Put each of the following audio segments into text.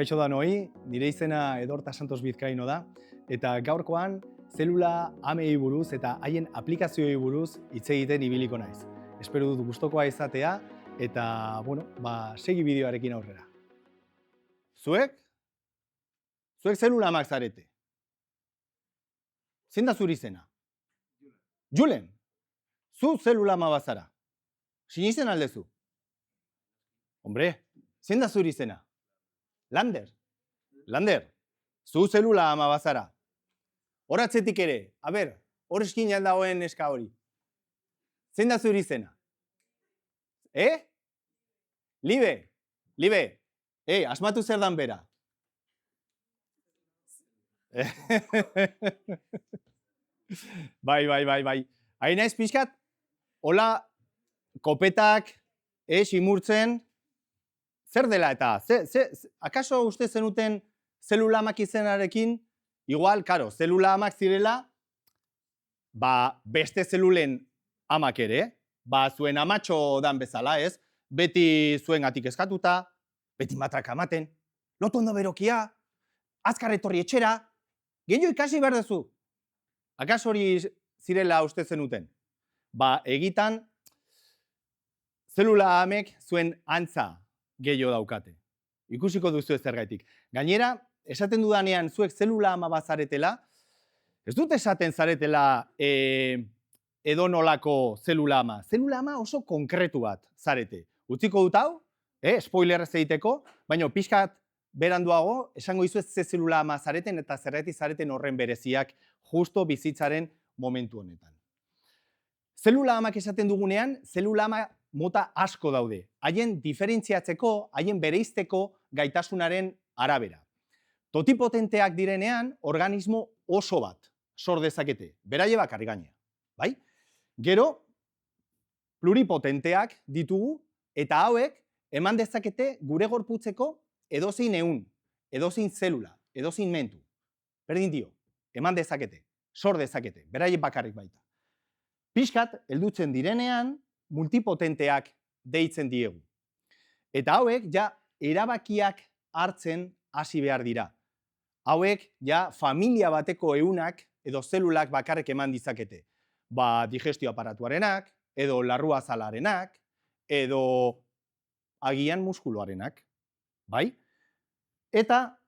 Kaixo danoi, nire izena Edorta Santos Bizkaino da, eta gaurkoan zelula amei buruz eta haien aplikazioei buruz hitz egiten ibiliko naiz. Espero dut gustokoa izatea eta, segi bideoarekin aurrera. Zuek zelula amak zarete. Zein da zuri izena? Julen. Zu zelula ama bazara. Sinisten aldezu? Hombre, zein da zuri izena? Lander, zu zelula ama bazara. Horatzetik ere, hor eskin dagoen neska hori. Zein da zuri izena? Libe, asmatu zer dan bera. Bai. Hain naiz pixkat, hola, kopetak, simurtzen, zer dela eta, akaso uste zenuten zelula amak izenarekin, igual, zelula amak zirela, beste zelulen amak ere, zuen amatxo dan bezala, ez? Beti zuen gatik eskatuta, beti matraka ematen, lotu ondo berokia, azkar etorri etxera, gehiago ikasi behar duzu. Akaso hori zirela uste zenuten? Egitan, zelula amek zuen antza gehiago daukate. Ikusiko duzu ez zergaitik. Gainera, esaten dudanean zuek zelula ama bazaretela, ez dut esaten zaretela edonolako zelula ama. Zelula ama oso konkretu bat zarete. Utziko dut hau, spoiler ez egiteko, baina pixkat beranduago, esango izuet ze zelula ama zareten eta zergatik zareten horren bereziak justo bizitzaren momentu honetan. Zelula amak esaten dugunean, zelula ama mota asko daude. Haien diferentziatzeko, haien bereizteko gaitasunaren arabera. Totipotenteak direnean, organismo oso bat sor dezakete. Beraie bakarrik gainera. Bai? Gero, pluripotenteak ditugu, eta hauek eman dezakete gure gorputzeko edozein ehun, edozein zelula, edozein mentu. Berdin dio, eman dezakete, sor dezakete, beraie bakarrik baita. Pixkat, heldutzen direnean, multipotenteak deitzen diegu. Eta hauek, erabakiak hartzen hasi behar dira. Hauek, familia bateko ehunak edo zelulak bakarrik eman dizakete. Digestio aparatuarenak, edo larruazalarenak, edo agian muskuloarenak. Bai? Eta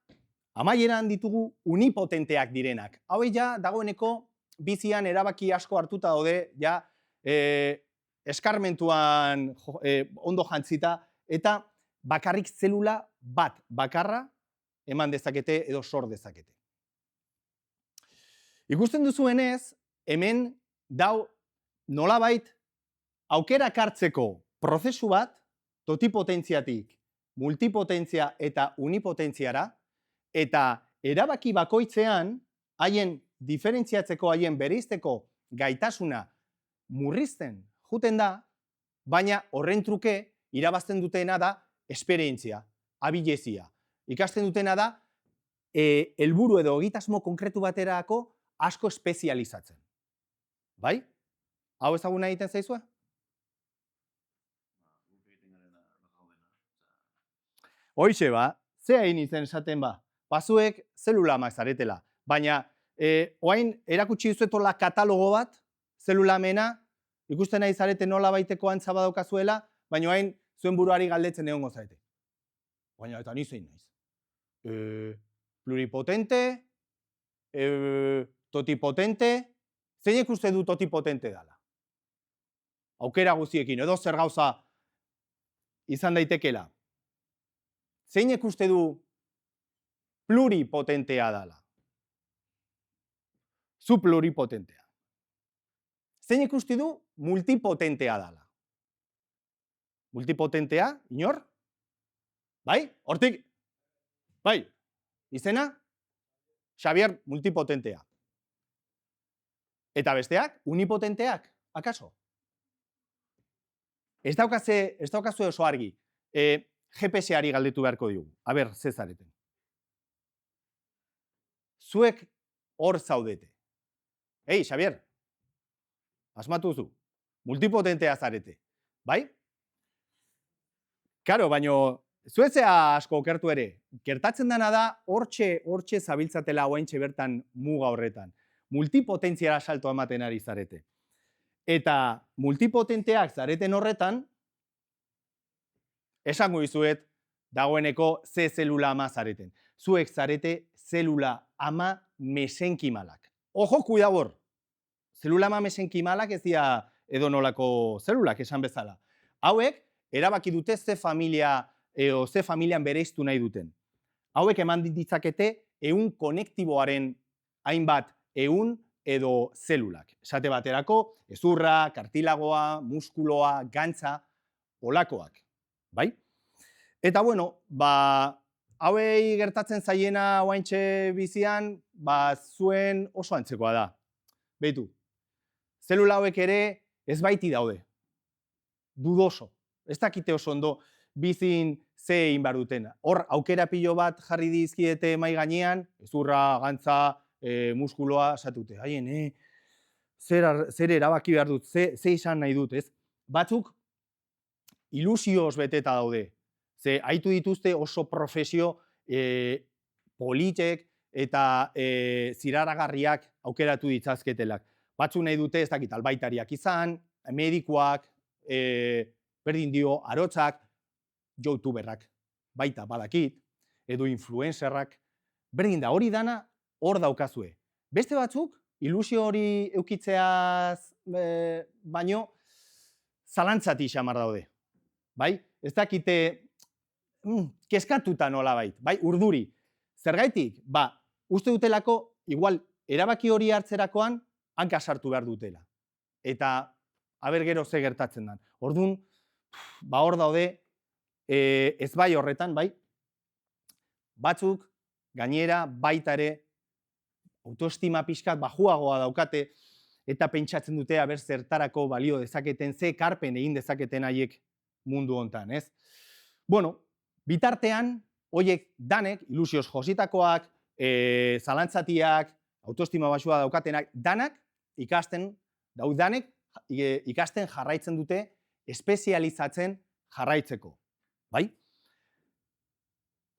amaieran ditugu unipotenteak direnak. Hauek dagoeneko bizian erabaki asko hartuta daude, eskarmentuan ondo jantzita, eta bakarrik zelula bat bakarra eman dezakete edo sor dezakete. Ikusten duzuenez, hemen dau nolabait aukerak hartzeko prozesu bat, totipotentziatik multipotentzia eta unipotentziara, eta erabaki bakoitzean, haien diferentziatzeko, haien bereizteko gaitasuna murrizten juten da, baina horren truke irabazten dutena da esperientzia, abilezia. Ikasten dutena da, helburu edo egitasmo konkretu baterako asko espezializatzen. Bai? Hau ezaguna egiten zaizue? Hoixe ze hain izen esaten bazuek zelula amak zaretela, baina oain erakutsi dizuetola katalogo bat, zelula amena, ikusten nahi zarete nola baiteko antza badaukazuela, baina oain zuen buruari galdetzen egongo zarete. Baina eta ni zein naiz. Pluripotente, totipotente, zeinek uste du totipotente dela? Aukera guztiekin, edo zer gauza izan daitekela. Zeinek uste du pluripotentea dela? Zu pluripotentea. Zeinek uste du multipotentea dela? Multipotentea, inor? Bai? Hortik? Bai? Izena? Xabier multipotentea. Eta besteak? Unipotenteak, akaso? Ez daukazu oso argi. GPS-ari galdetu beharko digu. Ze zareten. Zuek hor zaudete. Xabier, asmatu zu. Multipotentea zarete. Bai? Karo, baino zuezea asko okertu ere, gertatzen dena da, hortxe zabiltzatela oaintxe bertan muga horretan. Multipotentziara salto ematen ari zarete. Eta multipotenteak zareten horretan, esango dizuet, dagoeneko ze zelula ama zareten. Zuek zarete zelula ama mesenkimalak. Ojo, kuidabor! Zelula ama mesenkimalak ez dira edonolako zelulak, esan bezala. Hauek, erabaki dute ze familian bereiztu nahi duten. Hauek eman ditzakete ehun konektiboaren hainbat ehun edo zelulak. Esate baterako, hezurra, kartilagoa, muskuloa, gantza, olakoak. Bai? Eta bueno, hauei gertatzen zaiena oaintxe bizian, zuen oso antzekoa da. Beitu, zelula hauek ere ez baiti daude. Dudoso. Ez dakite oso ondo bizin ze egin behar duten. Hor, aukera pilo bat jarri dizkiete mai gainean, hezurra, gantza, muskuloa, esatute, haien, zer erabaki behar dut, ze izan nahi dut, ez? Batzuk, ilusioz beteta daude. Ze haitu dituzte oso profesio politek eta ziraragarriak aukeratu ditzazketelak. Batzuk nahi dute, ez dakit, albaitariak izan, medikuak, berdin dio, arotzak, youtuberrak, baita badakit, edo influencerrak, berdin da, hori dana hor daukazue. Beste batzuk, ilusio hori eukitzeaz baino, zalantzati xamar daude. Bai? Ez dakite, keskatuta nola bai, urduri. Zergaitik? Uste dutelako, igual, erabaki hori hartzerakoan, hanka sartu behar dutela. Eta, aber gero ze gertatzen da. Orduan, hor daude, ez bai horretan, bai, batzuk, gainera, baita ere, autoestima pixkat bajuagoa daukate, eta pentsatzen dute, aber zertarako balio dezaketen, ze ekarpen egin dezaketen haiek mundu hontan, ez? Bueno, bitartean, hoiek danek, ilusioz jositakoak, zalantzatiak, autoestima baxua daukatenak, danak ikasten jarraitzen dute, espezializatzen jarraitzeko. Bai?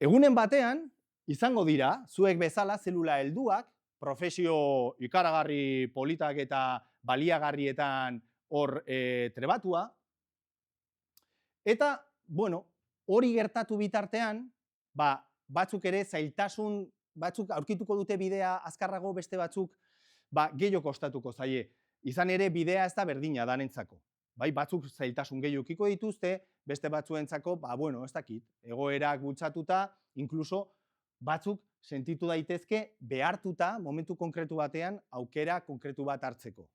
Egunen batean, izango dira, zuek bezala zelula helduak, profesio ikaragarri politak eta baliagarrietan hor trebatua, eta, bueno, hori gertatu bitartean, batzuk ere zailtasun, batzuk aurkituko dute bidea azkarrago, beste batzuk gehiago kostatuko zaie. Izan ere, bidea ez da berdina danentzako. Bai, batzuk zailtasun gehiago ukiko dituzte, beste batzuentzako, bueno, ez dakit, egoerak bultzatuta, inkluso batzuk sentitu daitezke behartuta momentu konkretu batean aukera konkretu bat hartzeko.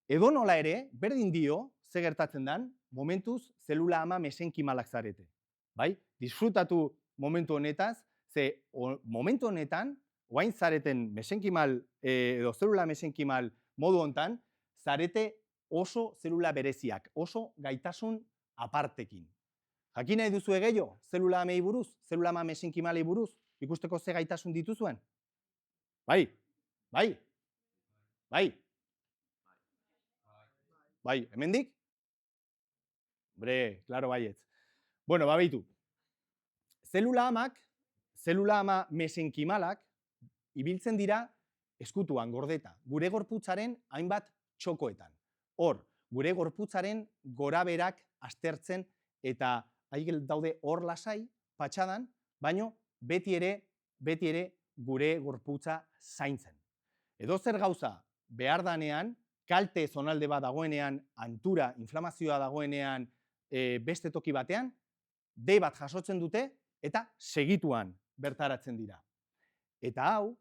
Edo nola ere, berdin dio, ze gertatzen dan, momentuz zelula ama mesenkimalak zarete. Bai? Disfrutatu momentu honetaz, ze momentu honetan, oain zareten mesenkimal edo zelula mesenkimal modu hontan, zarete oso zelula bereziak, oso gaitasun apartekin. Jakin nahi duzu gehiago, zelula amei buruz, zelula ama mesenkimalei buruz, ikusteko ze gaitasun dituzuen? Bai, bai, bai. Bai, hemendik? Bre, klaro baietz. Bueno, beitu. Zelula ama mesenkimalak, ibiltzen dira eskutuan gordeta, gure gorputzaren hainbat txokoetan. Hor, gure gorputzaren goraberak aztertzen eta daude hor lasai, patxadan, baino beti ere gure gorputza zaintzen. Edo zer gauza behar danean, kalte zonalde bat dagoenean, antura, inflamazioa dagoenean beste toki batean, dei bat jasotzen dute eta segituan bertaratzen dira. Eta hau,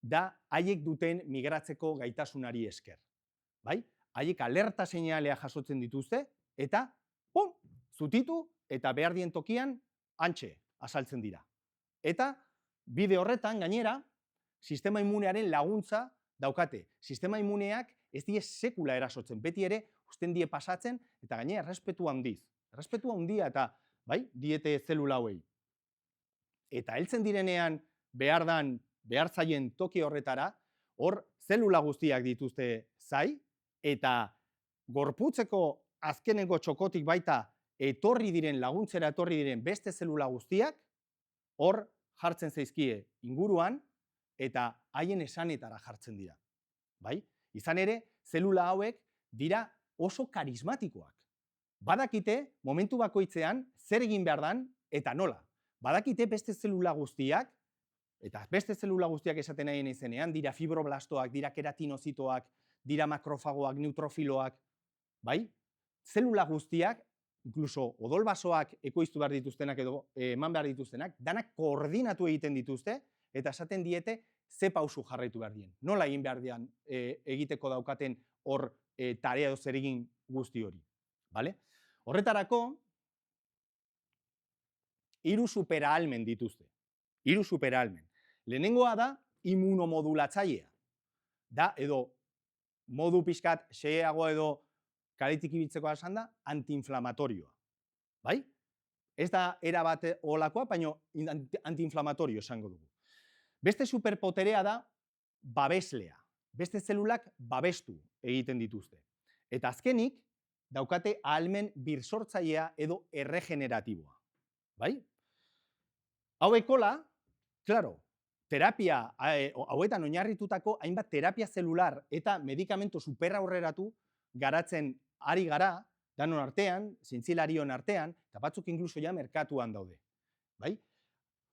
da haiek duten migratzeko gaitasunari esker. Bai? Haiek alerta seinalea jasotzen dituzte eta, zutitu eta behar dien tokian hantxe azaltzen dira. Eta bide horretan, gainera, sistema immunearen laguntza daukate. Sistema immuneak ez die sekula erasotzen, beti ere usten die pasatzen eta gainera errespetu handiz. Errespetu handia eta, bai, diete zelula hauei. Eta heltzen direnean behar zaien toki horretara, hor zelula guztiak dituzte zai, eta gorputzeko azkenengo txokotik baita laguntzera etorri diren beste zelula guztiak, hor jartzen zaizkie inguruan, eta haien esanetara jartzen dira. Bai? Izan ere, zelula hauek dira oso karismatikoak. Badakite, momentu bakoitzean, zer egin behar dan, eta nola. Badakite beste zelula guztiak, eta beste zelula guztiak esaten nahi izenean, dira fibroblastoak, dira keratinozitoak, dira makrofagoak, neutrofiloak, bai? Zelula guztiak, inkluso odolbasoak ekoiztu behar dituztenak edo eman behar dituztenak, danak koordinatu egiten dituzte, eta esaten diete ze pausu jarraitu behar dien. Nola egin behar dian egiteko daukaten hor tarea edo zer egin guzti hori. Vale? Horretarako, 3 superahalmen dituzte. 3 superahalmen. Lehenengoa da immunomodulatzailea. Da, edo modu pixkat xeheago edo kaletik ibiltzeko esan da, antiinflamatorioa. Bai? Ez da era bat olakoa, baina antiinflamatorio esango dugu. Beste superpoterea da babeslea. Beste zelulak babestu egiten dituzte. Eta azkenik, daukate ahalmen birsortzailea edo erregeneratiboa. Bai? Hauekola, claro, terapia, hauetan oinarritutako hainbat terapia zelular eta medikamentu superaurreratu garatzen ari gara, danon artean, zientzilarion artean, eta batzuk inkluso ja merkatuan daude. Bai?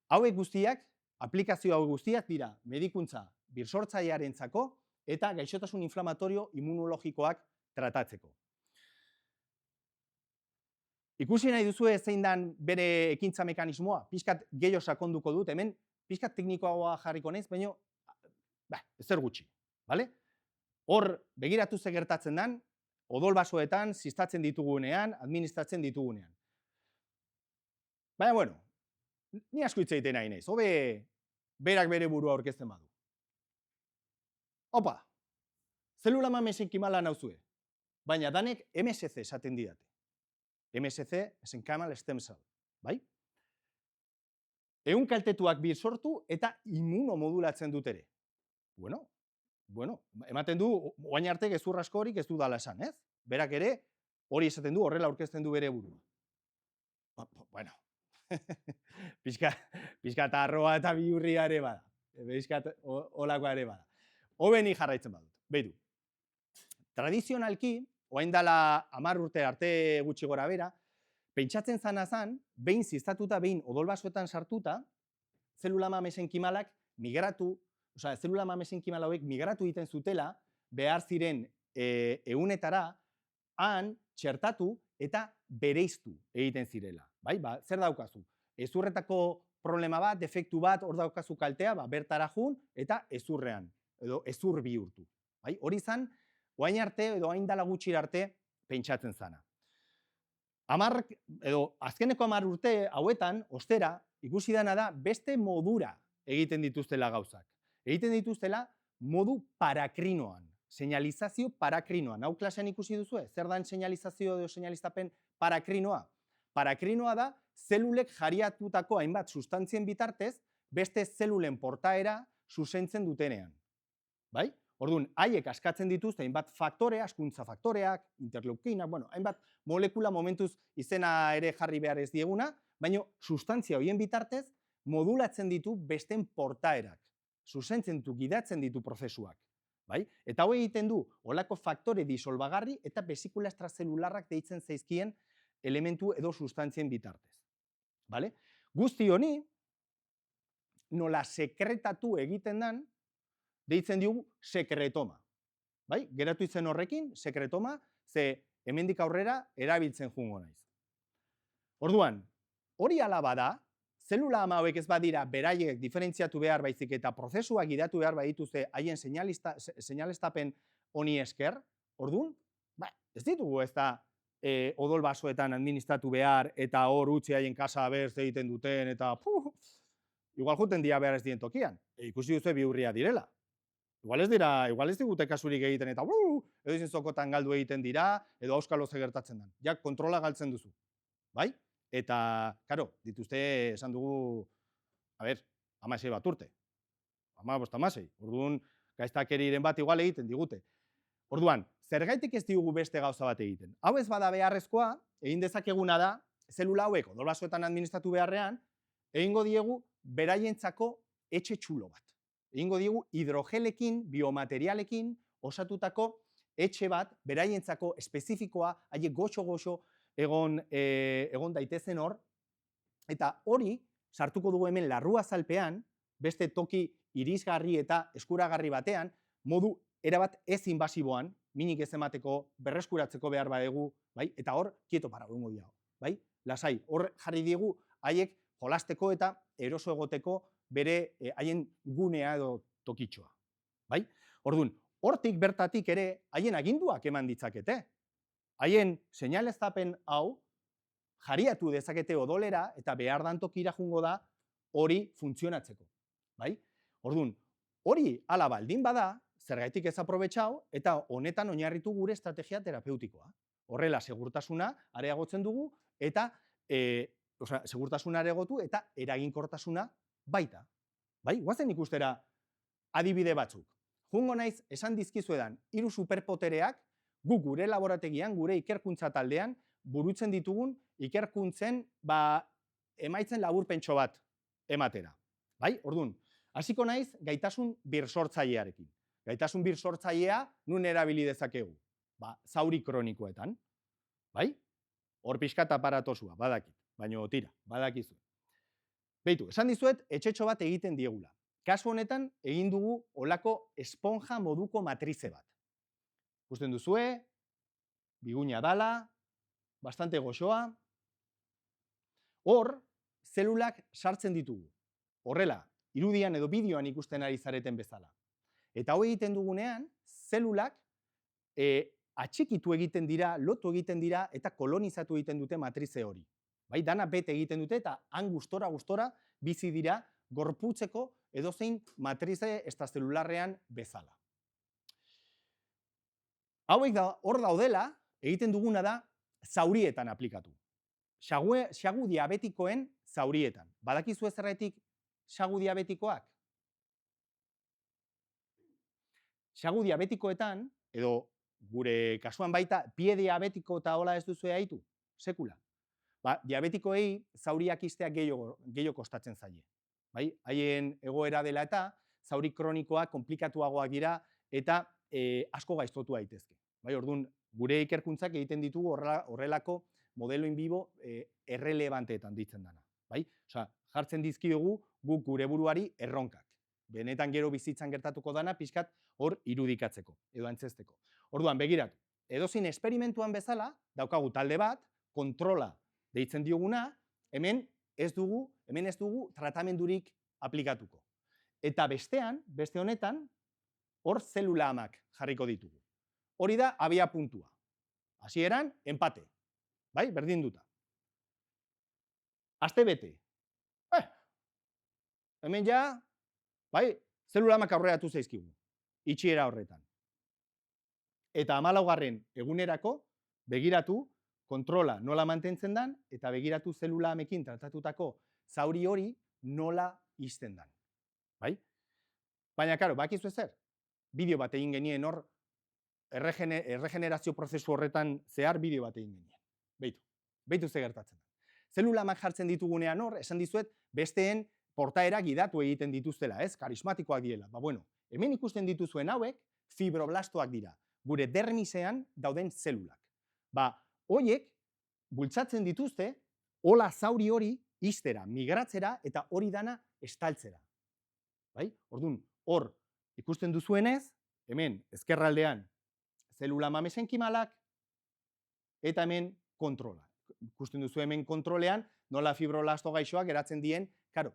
Hauek guztiak, aplikazio hauek guztiak dira medikuntza birsortzailearentzako eta gaixotasun inflamatorio immunologikoak tratatzeko. Ikusi nahi duzu zein dan bere ekintza mekanismoa, pixkat gehiago sakonduko dut, hemen pixkat teknikoagoa jarriko naiz, baina ezer gutxi, bale? Hor begiratu ze gertatzen dan, odolbasoetan, ziztatzen ditugunean, administratzen ditugunean. Baina, bueno, ni asko hitz egiten nahi naiz, hobe berak bere burua aurkezten badu. Opa, zelula mesenkimala nauzue, baina danek MSC esaten didate. MSC, mesenchymal stem cell, bai? Ehun kaltetuak birsortu eta immunomodulatzen dut ere. Bueno, ematen du, oain arte gezur askorik ez du dala esan, ez? Berak ere, hori esaten du, horrela aurkezten du bere burua. Bueno, pixka tarroa eta bihurria ere bada. Pixka olakoa ere bada. Hobeni jarraitzen badut. Behitu, tradizionalki, oain dala 10 urte arte gutxi gora bera, pentsatzen zana zan, behin ziztatuta, behin odolbasoetan sartuta, zelula mesenkimalak migratu, zelula mesenkimal hauek migratu egiten zutela, behar ziren ehunetara, han txertatu eta bereiztu egiten zirela. Bai? Zer daukazu? Ezurretako problema bat, defektu bat, hor daukazu kaltea, bertara jun eta ezurrean, edo ezur bihurtu. Bai? Hori zan, oain arte, edo hain dala gutxi arte, pentsatzen zana. Azkeneko 10 urte hauetan, ostera, ikusi dana da, beste modura egiten dituztela gauzak. Egiten dituztela modu parakrinoan, señalizazio parakrinoan. Hau klasean ikusi duzu, zer dan señalizazio edo señalizapen parakrinoa? Parakrinoa da, zelulek jariatutako hainbat sustantzien bitartez, beste zelulen portaera zuzentzen dutenean. Bai? Orduan, haiek askatzen dituzte hainbat faktore, askuntza faktoreak, interleukinak, hainbat molekula momentuz izena ere jarri behar ez dieguna, baina sustantzia horien bitartez modulatzen ditu besten portaerak, zuzentzen ditu, gidatzen ditu prozesuak. Bai? Eta hau egiten du, olako faktore disolbagarri eta besikula extrazelularrak deitzen zaizkien elementu edo sustantzien bitartez. Bale? Guzti honi, nola sekretatu egiten dan, deitzen digu sekretoma. Bai? Geratu izen horrekin, sekretoma, ze hemendik aurrera erabiltzen jungo naiz. Orduan, hori ala bada, zelula ama hauek ez badira beraiek diferentziatu behar baizik eta prozesuak gidatu behar badituzte haien seinaleztapen honi esker, orduan, ez ditugu ez da odolbasoetan administratu behar eta hor utzi haien kasa berz egiten duten eta igual juten dia behar ez dien tokian. Ikusi duzu bihurria direla. Igual ez digute kasurik egiten eta edo izin zokotan galdu egiten dira, edo auskalo ze gertatzen den. Ja, kontrola galtzen duzu. Bai? Eta, karo, dituzte esan dugu, 16 bat urte. 15, 16. Orduan, gaiztakeriren bat igual egiten digute. Orduan, zergaitik ez diogu beste gauza bat egiten? Hau ez bada beharrezkoa, egin dezakeguna da, zelula hauek odol basoetan administratu beharrean, egingo diegu beraientzako etxe txulo bat. Egingo diegu hidrogelekin, biomaterialekin osatutako etxe bat, beraientzako espezifikoa, haiek goxo-goxo egon daitezen hor, eta hori sartuko dugu hemen larrua azalpean, beste toki irisgarri eta eskuragarri batean, modu erabat ez inbasiboan, minik ez emateko, berreskuratzeko behar badegu, bai? Eta hor, kieto para egongo dira, bai? Lasai, hor jarri diegu haiek jolasteko eta eroso egoteko bere haien gunea edo tokitxoa, bai? Orduan, hortik bertatik ere haien aginduak eman ditzakete. Haien seinaleztapen hau jariatu dezakete odolera eta behar dan tokira jungo da hori funtzionatzeko, bai? Orduan, hori hala baldin bada, zergaitik ez aprobetxau eta honetan oinarritu gure estrategia terapeutikoa. Horrela, segurtasuna areagotzen dugu eta segurtasuna areagotu eta eraginkortasuna baita. Bai, guazen ikustera adibide batzuk. Jungo naiz esan dizkizuedan 3 superpotereak guk gure laborategian, gure ikerkuntza taldean burutzen ditugun ikerkuntzen emaitzen laburpentxo bat ematera. Bai, orduan, hasiko naiz gaitasun birsortzailearekin. Gaitasun birsortzailea nun erabili dezakegu? Zauri kronikoetan. Bai? Hor pixkat aparatosua, badakit. Baina tira, badakizu. Beitu, esan dizuet, etxetxo bat egiten diegula. Kasu honetan, egin dugu olako esponja moduko matrize bat. Gusten duzue, biguina dala, bastante goxoa. Hor, zelulak sartzen ditugu. Horrela, irudian edo bideoan ikusten ari zareten bezala. Eta hau egiten dugunean, zelulak atxikitu egiten dira, lotu egiten dira eta kolonizatu egiten dute matrize hori. Bai, dana bete egiten dute eta han gustora bizi dira gorputzeko edozein matrize extrazelularrean bezala. Hauek hor daudela, egiten duguna da zaurietan aplikatu. Xagu diabetikoen zaurietan. Badakizu zergatik xagu diabetikoak? Xagu diabetikoetan, edo gure kasuan baita, pie diabetiko eta hola ez duzu haitu? Sekula. Diabetikoei zauriak izteak gehiago kostatzen zaie. Haien egoera dela eta zauri kronikoak komplikatuagoak dira eta asko gaiztotu daitezke. Orduan, gure ikerkuntzak egiten ditugu horrelako modelo in vivo errelebanteetan ditzen dana. Jartzen dizkiogu guk gure buruari erronkak. Benetan gero bizitzan gertatuko dana pixkat hor irudikatzeko edo antzesteko. Orduan, begiratu, edozein esperimentuan bezala, daukagu talde bat, kontrola deitzen dioguna, hemen ez dugu tratamendurik aplikatuko. Eta beste honetan, hor zelula amak jarriko ditugu. Hori da abia puntua. Hasieran, empate. Bai, berdinduta. Aste bete. Hemen ja, bai, zelula amak aurreratu zaizkigu. Itxiera horretan. Eta 14. egunerako, begiratu, kontrola nola mantentzen dan, eta begiratu zelula amekin tratatutako zauri hori nola izten dan. Bai? Baina, karo, bakizu ezer, bideo bat egin genien hor, erregenerazio prozesu horretan zehar bideo bat egin genien. Beitu ze gertatzen. Zelula amak jartzen ditugunean hor, esan dizuet, besteen portaera gidatu egiten dituztela, ez? Karismatikoak diela. Hemen ikusten dituzuen hauek, fibroblastoak dira. Gure dermisean dauden zelulak. Hoiek, bultzatzen dituzte, hola zauri hori iztera, migratzera eta hori dana estaltzera. Orduan, hor ikusten duzuenez, hemen ezkerraldean zelula mamesenkimalak eta hemen kontrola. Ikusten duzu hemen kontrolean, nola fibroblasto gaixoak geratzen dien,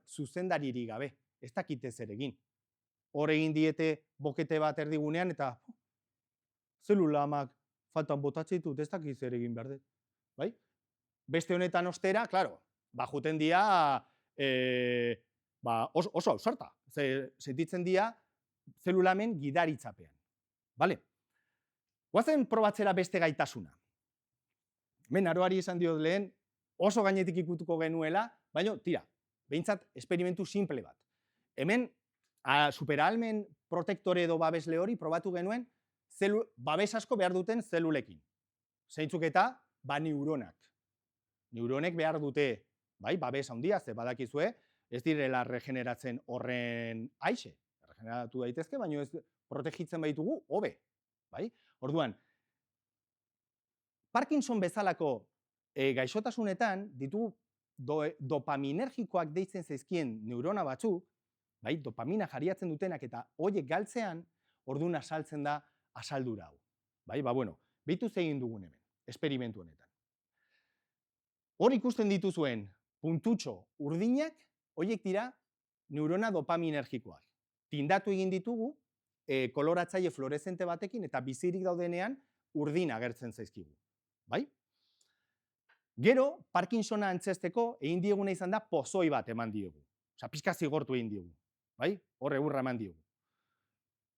zuzendariri gabe, ez dakite zer egin. Hor egin diete bokete bat erdigunean eta zelula amak faltan botatzen ditut, ez dakit zer egin behar dut. Beste honetan ostera, juten dia oso ausarta. Sentitzen dia zelulamen gidaritzapean. Guazen probatzera beste gaitasuna. Hemen aroari esan diot lehen oso gainetik ikutuko genuela, baina tira, behintzat esperimentu simple bat. Hemen superahalmen protektore edo babesle hori probatu genuen babes asko behar duten zelulekin. Zeintzuk eta, neuronak. Neuronek behar dute, bai, babes handia, ze badakizue, ez direla regeneratzen horren aixe. Regeneratu daitezke, baina ez protegitzen baitugu, hobe. Bai? Orduan, Parkinson bezalako gaixotasunetan ditugu dopaminergikoak deitzen zaizkien neurona batzuk, bai, dopamina jariatzen dutenak eta hoiek galtzean, orduan asaltzen da asaldura hau. Bai, bueno, behitu egin dugun hemen, esperimentu honetan. Hor ikusten dituzuen puntutxo urdinak, hoiek dira neurona dopaminergikoak. Tindatu egin ditugu, koloratzaile fluorescente batekin eta bizirik daudenean urdin agertzen zaizkigu. Bai? Gero, Parkinsona antzesteko egin dieguna izan da pozoi bat eman diegu. Osa, pixka zigortu egin diegu. Bai? Hor egurra eman diegu.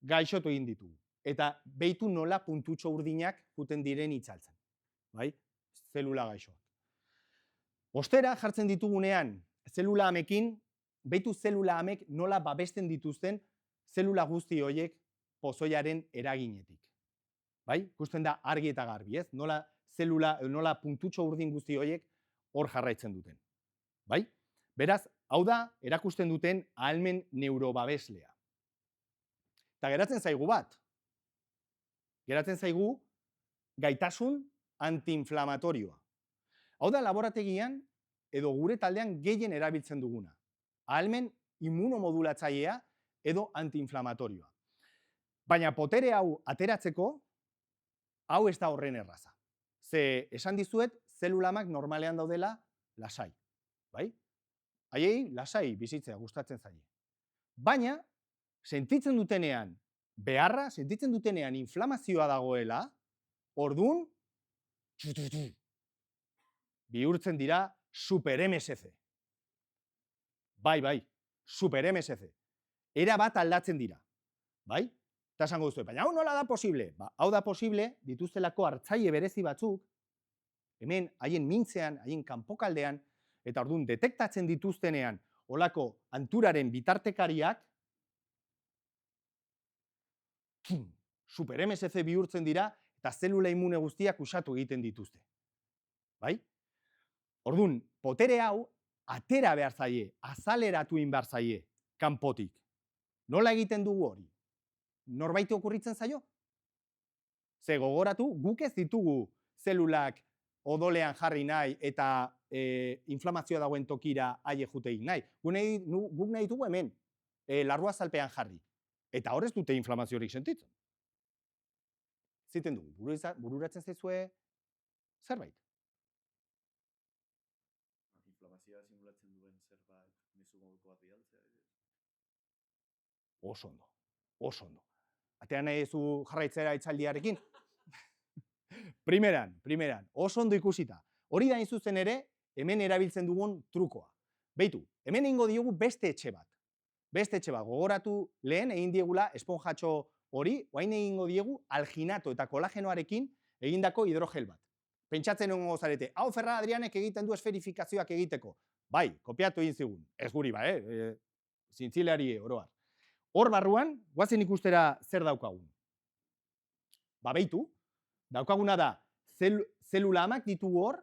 Gaixotu egin ditugu. Eta behitu nola puntutxo urdinak juten diren itzaltzen. Bai? Zelula gaixoak. Ostera, jartzen ditugunean, zelula amekin, behitu zelula amek nola babesten dituzten zelula guzti horiek pozoiaren eraginetik. Bai? Ikusten da argi eta garbi, ez? Nola puntutxo urdin guzti horiek hor jarraitzen duten. Bai? Beraz, hau da, erakusten duten ahalmen neurobabeslea. Eta geratzen zaigu bat. Geratzen zaigu gaitasun antiinflamatorioa. Hau da, laborategian edo gure taldean gehien erabiltzen duguna. Ahalmen immunomodulatzailea edo antiinflamatorioa. Baina potere hau ateratzeko, hau ez da horren erraza. Ze esan dizuet, zelulamak normalean daudela lasai. Bai? Haiei lasai bizitzea gustatzen zaie. Baina, sentitzen dutenean beharra, sentitzen dutenean inflamazioa dagoela, ordun bihurtzen dira super MSC. Bai, super MSC. Era bat aldatzen dira. Bai? Eta esango duzu, baina hau nola da posible? Hau da posible, dituztelako hartzaile berezi batzuk, hemen haien mintzean, haien kanpokaldean, eta orduan detektatzen dituztenean olako anturaren bitartekariak, super MSC bihurtzen dira, eta zelula immune guztiak usatu egiten dituzte. Bai? Orduan, potere hau, atera behar zaie, azaleratu behar zaie, kanpotik. Nola egiten dugu hori? Norbaiti okurritzen zaio? Ze gogoratu, guk ez ditugu zelulak odolean jarri nahi eta inflamazioa dagoen tokira haie juteik nahi. Guk nahi ditugu hemen, larrua zalpean jarri. Eta hor ez dute inflamaziorik sentitzen. Ziten dugu, bururatzen zaizue zerbait. Inflamazioa simulatzen duen zerbait mezu moduko bat bidaltzea. Oso ondo, oso ondo. Atean nahi zu jarraitzera itzaldiarekin? Primeran, oso ondo ikusita. Hori da zuzen ere, hemen erabiltzen dugun trukoa. Beitu, hemen egingo diogu beste etxe bat. Beste etxe bat, gogoratu lehen egin diegula esponjatxo hori, oain egingo diegu alginato eta kolagenoarekin egindako hidrogel bat. Pentsatzen egongo zarete, hau Ferran Adrianek egiten du esferifikazioak egiteko. Bai, kopiatu egin zigun, ez guri ba, zintzileari oroar. Hor barruan, guazen ikustera zer daukagun. Ba, beitu, daukaguna da, zelula amak ditugu hor,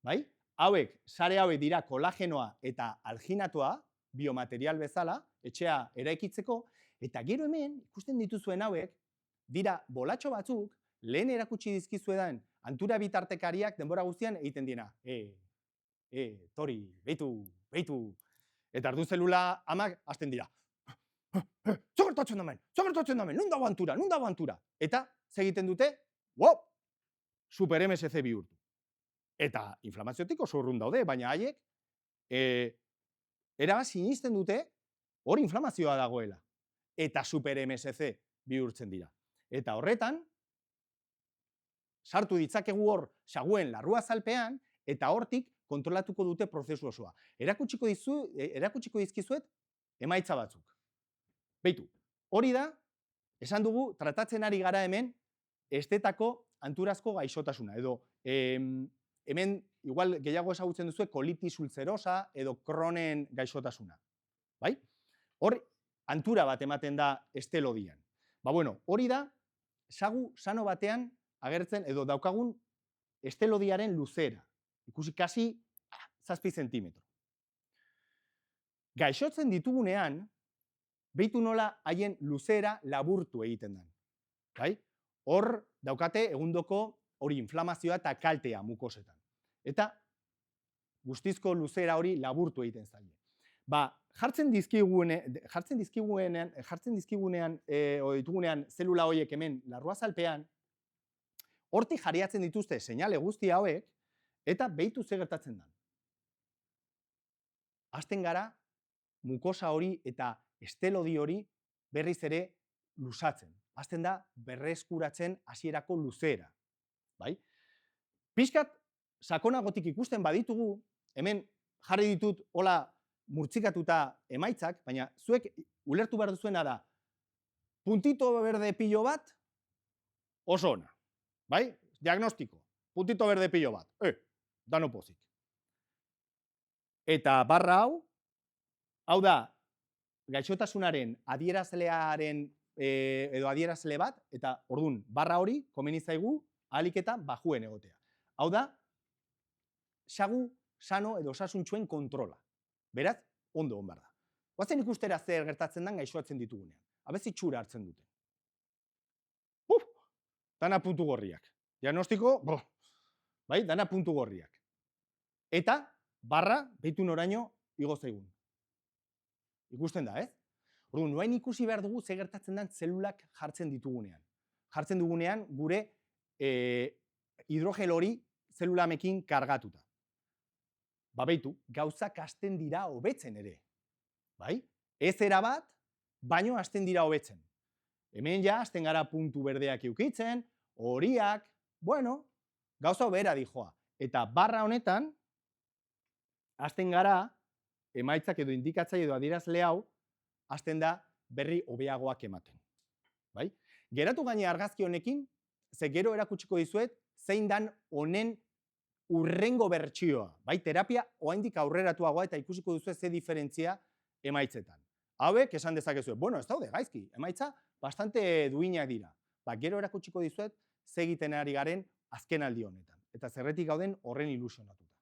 bai? Hauek, sare hauek dira kolagenoa eta alginatoa, biomaterial bezala, etxea eraikitzeko, eta gero hemen, ikusten dituzuen hauek, dira bolatxo batzuk, lehen erakutsi dizkizuedan, antura bitartekariak denbora guztian egiten diena. Tori, beitu. Eta ardu zelula amak hasten dira. Zogertatzen damen, nun dago antura. Eta, segiten dute, super MSC bihurtu. Eta inflamaziotik oso urrun daude, baina haiek, erabaz sinisten dute, hor inflamazioa dagoela. Eta super MSC bihurtzen dira. Eta horretan, sartu ditzakegu hor saguen larrua zalpean, eta hortik kontrolatuko dute prozesu osoa. Erakutsiko dizkizuet emaitza batzuk. Beitu, hori da, esan dugu, tratatzen ari gara hemen, estetako anturazko gaixotasuna, edo hemen, igual gehiago ezagutzen duzue, kolitis ulcerosa edo Crohnen gaixotasuna. Bai? Hor, antura bat ematen da estelodian. Ba, bueno, hori da, sagu sano batean agertzen edo daukagun estelodiaren luzera. Ikusi kasi 7 zentimetro. Gaixotzen ditugunean, behitu nola haien luzera laburtu egiten den. Bai? Hor daukate egundoko hori inflamazioa eta kaltea mukosetan. Eta guztizko luzera hori laburtu egiten zaie. Jartzen dizkigunean ditugunean zelula horiek hemen larruazalpean, hortik jariatzen dituzte seinale guzti hauek, eta behitu ze gertatzen da. Hasten gara mukosa hori eta estelodi hori berriz ere luzatzen. Hasten da berreskuratzen hasierako luzera. Bai? Pixkat sakonagotik ikusten baditugu, hemen jarri ditut hola murtsikatuta emaitzak, baina zuek ulertu behar duzuena da, puntito berde pilo bat, oso ona. Bai? Diagnostiko. Puntito berde pilo bat. Dano pozik. Eta barra hau da, gaixotasunaren adierazlearen edo adierazle bat, eta ordun barra hori komeni zaigu ahalik eta bajuen egotea. Hau da, sagu sano edo osasuntsuen kontrola. Beraz, ondo on behar da. Goazen ikustera zer gertatzen den gaixoatzen ditugunean. Abezi txura hartzen dute. Dana puntu gorriak. Diagnostiko, bai, dana puntu gorriak. Eta, barra, behitu noraino, igo zaigun. Ikusten da, ez? Orduan, noain ikusi behar dugu ze gertatzen den zelulak jartzen ditugunean. Jartzen dugunean gure hidrogel hori zelulamekin kargatuta. Behitu, gauzak hasten dira hobetzen ere. Bai? Ez erabat, baino hasten dira hobetzen. Hemen ja, hasten gara puntu berdeak eukitzen, horiak, bueno, gauza hobera dijoa. Eta barra honetan, hasten gara, emaitzak edo indikatzaile edo adierazle hau, hasten da berri hobeagoak ematen. Bai? Geratu gaine argazki honekin, ze gero erakutsiko dizuet, zein dan honen urrengo bertsioa. Bai, terapia oraindik aurreratuagoa eta ikusiko duzu ze diferentzia emaitzetan. Hauek esan dezakezue, bueno, ez daude gaizki, emaitza bastante duinak dira. Gero erakutsiko dizuet ze egiten ari garen azken aldi honetan. Eta zerretik gauden horren ilusionatuta.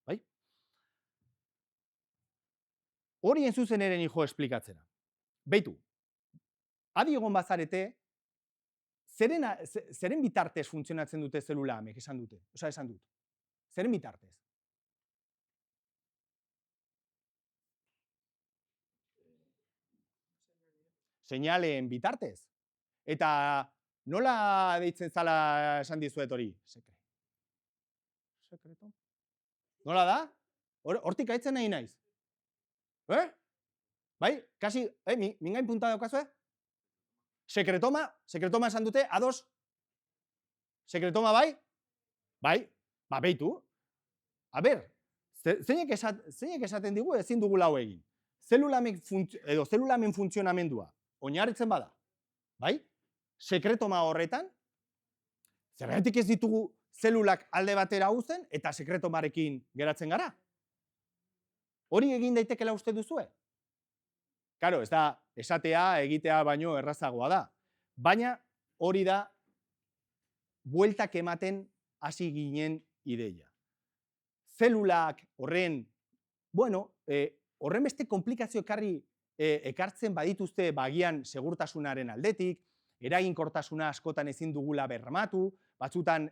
Bai? Hori enzuzen eren hijo esplikatzera. Beitu, adi egon bazarete, zeren bitartez funtzionatzen dute zelula amek, esan dute. Osa, esan dut. Zeren bitartez? Seinaleen bitartez. Eta nola deitzen zala esan dizuet hori? Sekreto? Nola da? Hortik aitzen nahi naiz? Bai? Kasi, mingain punta daukazue? Sekretoma esan dute, ados? Sekretoma bai? Bai? Beitu. A ber, zeinek esaten digu ezin dugula hau egin. Zelulamen funtzionamendua oinarritzen bada. Bai? Sekretoma horretan, zergatik ez ditugu zelulak alde batera uzten eta sekretomarekin geratzen gara? Hori egin daitekela uste duzue? Karo, ez da esatea, egitea baino errazagoa da. Baina hori da bueltak ematen hasi ginen ideia. Zelulak horren, horren beste komplikazio ekartzen badituzte bagian segurtasunaren aldetik, eraginkortasuna askotan ezin dugula bermatu, batzutan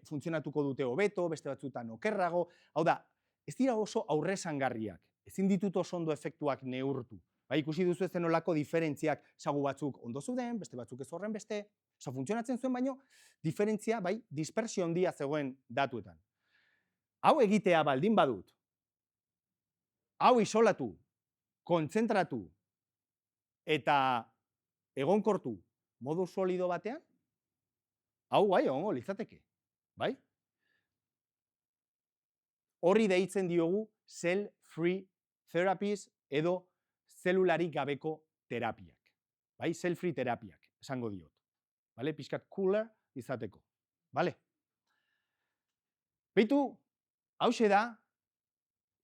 funtzionatuko dute hobeto, beste batzutan okerrago. Hau da, ez dira oso aurresangarriak, ezin ditut oso ondo efektuak neurtu. Ikusi duzu ez denolako diferentziak sagu batzuk ondo zuden, beste batzuk ez horren beste, oso funtzionatzen zuen baino, diferentzia, dispersio handia zegoen datuetan. Hau egitea baldin badut, hau isolatu, kontzentratu eta egonkortu modu solido batean, hau egongo litzateke, bai? Horri deitzen diogu cell-free therapies edo zelularik gabeko terapiak. Bai, cell-free terapiak, esango diot. Bale, pixkat cooler izateko. Bale? Beitu, hauxe da,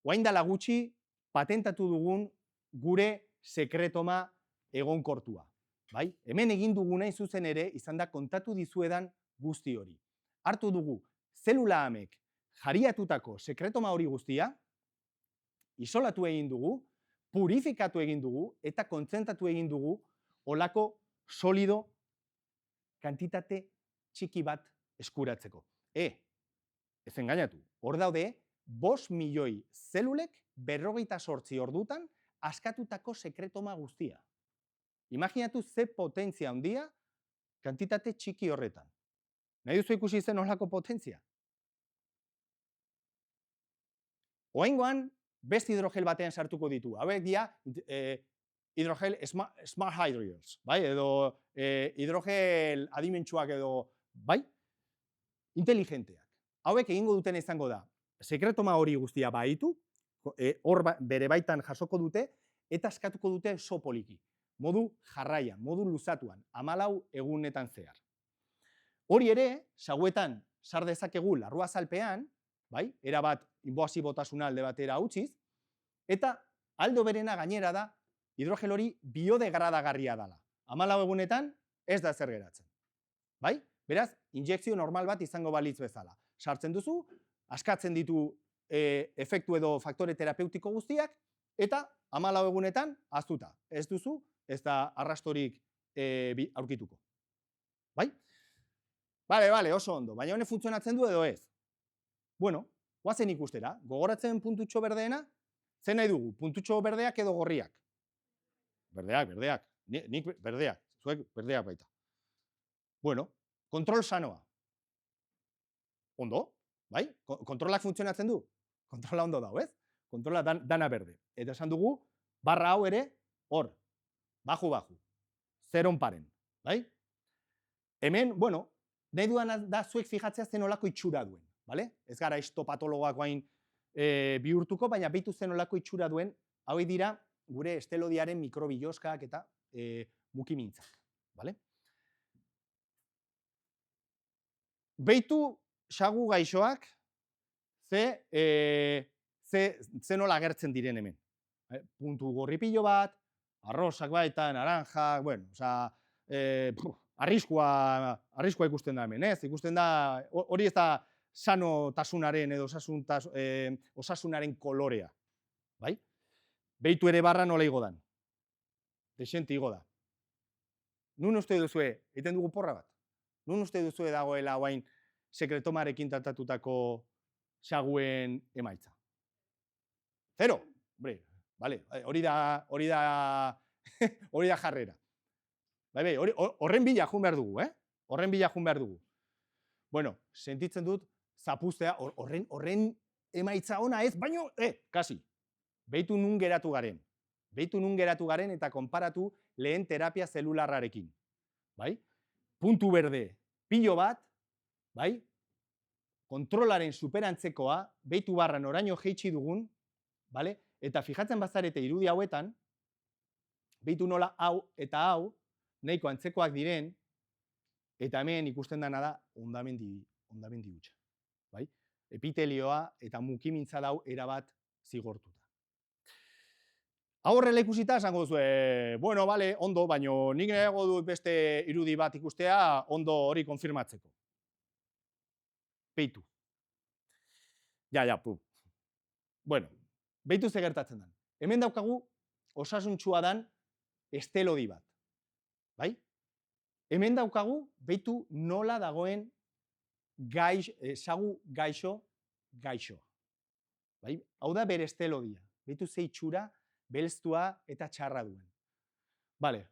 orain dela gutxi patentatu dugun gure sekretoma egonkortua. bai? Hemen egin duguna hain zuzen ere, izan da kontatu dizuedan guzti hori. Hartu dugu, zelula amek jariatutako sekretoma hori guztia, isolatu egin dugu, purifikatu egin dugu, eta kontzentratu egin dugu olako solido kantitate txiki bat eskuratzeko. Ez engainatu, hor daude, 5 milioi zelulek 48 ordutan askatutako sekretoma guztia. Imaginatu ze potentzia handia kantitate txiki horretan. Nahi duzu ikusi zen olako potentzia? Oraingoan, beste hidrogel batean sartuko ditu. Hauek dira hidrogel smart hydrogens, bai? Edo hidrogel adimentsuak edo, bai? Inteligenteak. Hauek egingo duten izango da, sekretoma hori guztia baitu, hor bere baitan jasoko dute, eta askatuko dute oso poliki. Modu jarraian, modu luzatuan, 14 egunetan zehar. Hori ere, saguetan sar dezakegu larruazalpean, bai? Erabat inboasibotasuna alde batera utziz, eta aldo berena gainera da hidrogel hori biodegradagarria dela. 14 egunetan ez da zer geratzen. Bai? Beraz, injekzio normal bat izango balitz bezala. Sartzen duzu, askatzen ditu efektu edo faktore terapeutiko guztiak, eta 14 egunetan ahaztuta. Ez duzu, ez da arrastorik aurkituko. Bai? Bale, oso ondo. Baina honek funtzionatzen du edo ez? Bueno, guazen ikustera. Gogoratzen puntutxo berdeena? Zen nahi dugu? Puntutxo berdeak edo gorriak? Berdeak. Nik berdeak. Zuek berdeak baita. Bueno, kontrol sanoa. Ondo, bai? Kontrolak funtzionatzen du? Kontrola ondo dago, ez? Kontrola dana berde. Eta esan dugu, barra hau ere, hor, baju. Zeron paren, bai? Hemen, bueno, nahi duan da zuek fijatzea zen olako itxura duen, bale? Ez gara histopatologoak guain bihurtuko, baina behitu zen olako itxura duen, hau dira gure estelodiaren mikrobiloskak eta mukimintzak, bale? Behitu sagu gaixoak ze nola agertzen diren hemen. Puntu gorripillo bat, arrosak baita, naranjak, bueno, oza, arriskua ikusten da hemen, ez? Ikusten da, hori ez da sanotasunaren edo osasunaren kolorea, bai? Behitu ere barra nola igo dan. Desente igo da. Nun uste duzue, egiten dugu porra bat? Nun uste duzue dagoela guain sekretomarekin tratatutako saguen emaitza? 0. Vale, hori da jarrera. Horren bila jun behar dugu, Horren bila jun behar dugu. Bueno, sentitzen dut zapuztea, horren emaitza ona ez, baino, kasi. Behitu nun geratu garen eta konparatu lehen terapia zelularrarekin. Bai? Puntu berde, pilo bat, bai? Kontrolaren superantzekoa, behitu barra noraino jeitsi dugun, bale? Eta fijatzen bazarete irudi hauetan, behitu nola hau eta hau, nahiko antzekoak diren, eta hemen ikusten dana da hondamendi hutsa. Bai? Epitelioa eta mukimintza dau erabat zigortuta. Horrela ikusita esango duzu, bueno, bale, ondo, baino nik nahiago dut beste irudi bat ikustea ondo hori konfirmatzeko. Behitu. Bueno, behitu ze gertatzen den. Hemen daukagu osasuntxua dan estelodi bat. Bai? Hemen daukagu behitu nola dagoen sagu gaixoa. Bai? Hau da bere estelodia. Behitu ze itxura, belztua eta txarra duen. Bale,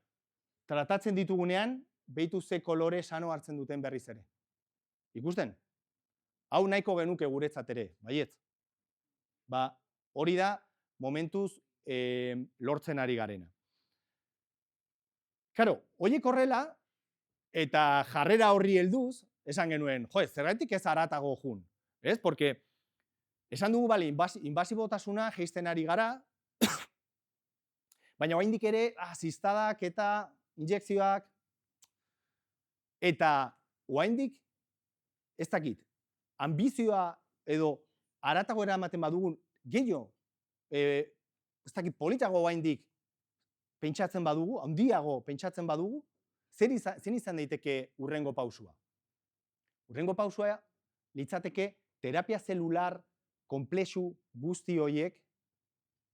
tratatzen ditugunean, behitu ze kolore sano hartzen duten berriz ere. Ikusten? Hau nahiko genuke guretzat ere, baietz? Hori da momentuz lortzen ari garena. Karo, horiek horrela, eta jarrera horri helduz, esan genuen, zergatik ez haratago jun? Ez? Porque, esan dugu, bale, inbasibotasuna jeisten ari gara, baina oraindik ere, ziztadak eta injekzioak, eta oraindik, ez dakit, ambizioa edo haratago eramaten badugun, gehiago, ez dakit, politago oraindik pentsatzen badugu, handiago pentsatzen badugu, zein izan daiteke hurrengo pausua? Hurrengo pausua litzateke terapia zelular konplexu guzti horiek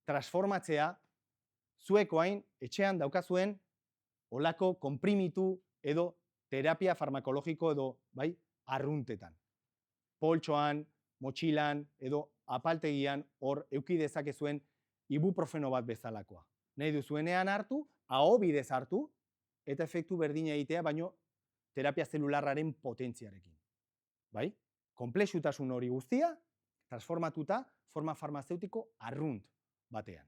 transformatzea zuek orain etxean daukazuen olako konprimitu edo terapia farmakologiko edo bai arruntetan. Poltsoan, motxilan edo apaltegian hor eduki dezakezuen ibuprofeno bat bezalakoa. Nahi duzuenean hartu, aho bidez hartu, eta efektu berdina egitea, baino terapia zelularraren potentziarekin. Bai? Konplexutasun hori guztia, transformatuta forma farmazeutiko arrunt batean.